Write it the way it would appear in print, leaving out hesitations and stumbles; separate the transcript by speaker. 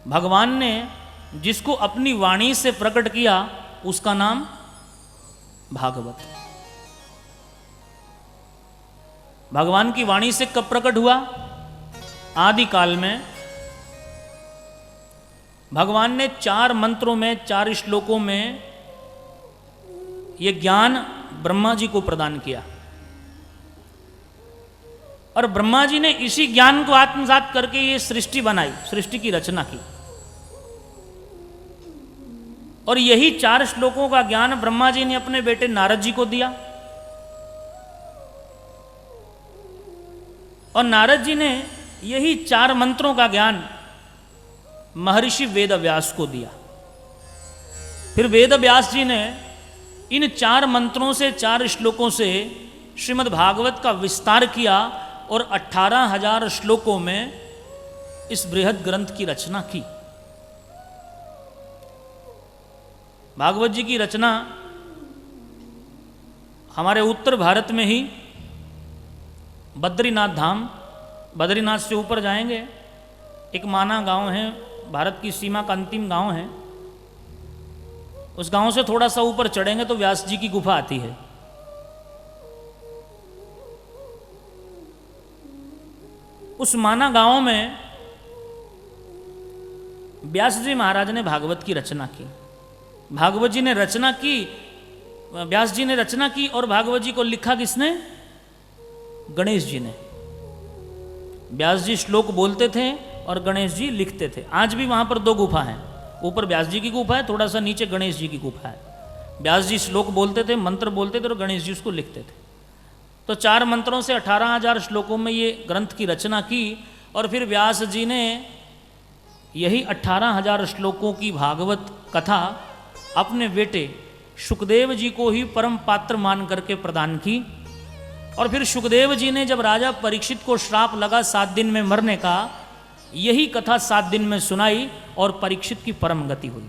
Speaker 1: भगवान ने जिसको अपनी वाणी से प्रकट किया उसका नाम भागवत। भगवान की वाणी से कब प्रकट हुआ? आदि काल में भगवान ने 4 मंत्रों में 4 श्लोकों में ये ज्ञान ब्रह्मा जी को प्रदान किया और ब्रह्मा जी ने इसी ज्ञान को आत्मसात करके ये सृष्टि बनाई, सृष्टि की रचना की। और यही 4 श्लोकों का ज्ञान ब्रह्मा जी ने अपने बेटे नारद जी को दिया और नारद जी ने यही 4 मंत्रों का ज्ञान महर्षि वेद व्यास को दिया। फिर वेद व्यास जी ने इन 4 मंत्रों से 4 श्लोकों से श्रीमद् भागवत का विस्तार किया और 18,000 श्लोकों में इस बृहद ग्रंथ की रचना की। भागवत जी की रचना हमारे उत्तर भारत में ही बद्रीनाथ धाम, बद्रीनाथ से ऊपर जाएंगे, एक माना गांव है, भारत की सीमा का अंतिम गांव है। उस गांव से थोड़ा सा ऊपर चढ़ेंगे तो व्यास जी की गुफा आती है। उस माना गांव में व्यास जी महाराज ने भागवत की रचना की। भागवत जी ने रचना की, व्यास जी ने रचना की और भागवत जी को लिखा किसने? गणेश जी ने। व्यास जी श्लोक बोलते थे और गणेश जी लिखते थे। आज भी वहां पर 2 गुफा हैं, ऊपर व्यास जी की गुफा है, थोड़ा सा नीचे गणेश जी की गुफा है। व्यास जी श्लोक बोलते थे, मंत्र बोलते थे और गणेश जी उसको लिखते थे। तो 4 मंत्रों से 18,000 श्लोकों में ये ग्रंथ की रचना की और फिर व्यास जी ने यही 18,000 श्लोकों की भागवत कथा अपने बेटे शुकदेव जी को ही परम पात्र मान करके प्रदान की। और फिर शुकदेव जी ने जब राजा परीक्षित को श्राप लगा 7 दिन में मरने का, यही कथा 7 दिन में सुनाई और परीक्षित की परम गति हुई।